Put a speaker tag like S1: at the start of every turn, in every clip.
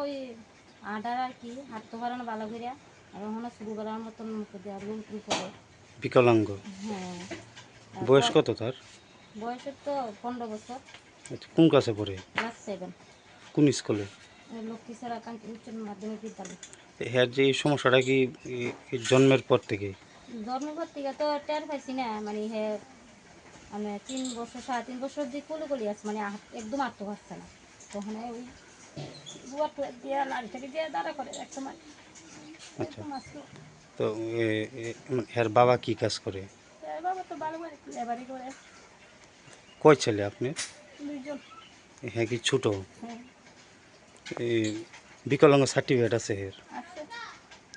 S1: ওই আডার আর কি হাঁটতে পারে না ভালো করে, আর ওখানে শুরু করার মতন মুখে দেওয়া লুম টুম করে।
S2: বিকলাঙ্গ।
S1: হ্যাঁ।
S2: বয়স
S1: তারপর
S2: কত তার?
S1: বয়সের তো 15 বছর।
S2: আচ্ছা, কোন ক্লাসে পড়ে?
S1: ক্লাস 7।
S2: কোন স্কুলে?
S1: লক্ষ্মীছড়া কান্তি উচ্চ মাধ্যমিক বিদ্যালয়।
S2: হ্যাঁ, যে এই সমস্যাটা কি জন্মের পর থেকে?
S1: জন্মঘর থেকে তো টের পাইছি না, মানে হ্যাঁ মানে 3 বছর 3.5 বছর যে কোলে আছে, মানে একদম আটতে পারছে না। তখন ওই বুয়া টুয়া দিয়ে লাড়ি টাড়ি দিয়ে দাঁড়া করে এক সময়
S2: আচ্ছা,
S1: একদম আসলো।
S2: তো এর বাবা কি কাজ করে?
S1: বাবা তো ভালো করে লেবারি করে।
S2: কয় ছেলে আপনি?
S1: 2 জন।
S2: হ্যাঁ, কি ছোট?
S1: হ্যাঁ
S2: এই বিকলাঙ্গ সার্টিফিকেট আছে হের?
S1: আছে।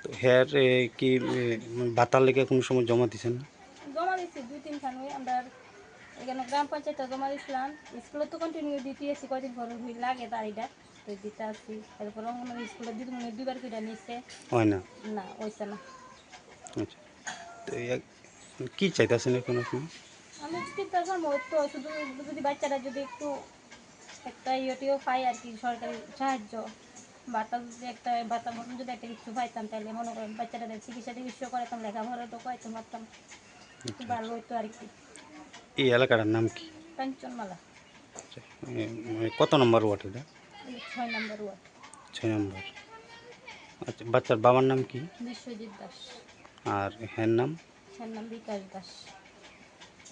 S2: তো হের কি ভাতার লেগে কোনো সময় জমা দিছেন না?
S1: জমা দিচ্ছি 2-3 খান আমরা এখানে গ্রাম পঞ্চায়েতে জমা দিয়েছিলাম। স্কুলে তো কন্টিনিউ দিতে আসি, কয়দিন পর লাগে তারিটা তো দিতে আসছি। এরপর অঙ্গনবাড়ি স্কুলে দিদি মনে 2বার করে নিচ্ছে।
S2: হয় না?
S1: না ওইসে না।
S2: আচ্ছা, তো কি চাইতেছেন এখন আপনি?
S1: আমি চিন্তা করবো তো শুধু যদি বাচ্চারা যদি একটু একটা ইয়েটিও পাই আর কি, সরকারি সাহায্য বাতা যদি একটা বাতা মতন যদি একটা কিছু পাইতাম, তাহলে মনে করেন বাচ্চাদের চিকিৎসা টিকিৎসা করাতাম, লেখাপড়া তো করাইতে পারতাম, একটু
S2: আচ্ছা,
S1: ভালো
S2: আচ্ছা।
S1: হইতো আর কি।
S2: এই এলাকাটার নাম কি?
S1: কাঞ্চনমালা।
S2: আচ্ছা, কত নম্বর ওয়ার্ড এটা?
S1: 6 নম্বর ওয়ার্ড।
S2: 6 নম্বর। আচ্ছা, বাচ্চার বাবার নাম কি?
S1: বিশ্বজিৎ দাস।
S2: আর হ্যার নাম?
S1: হ্যাঁ নাম বিকাশ দাস।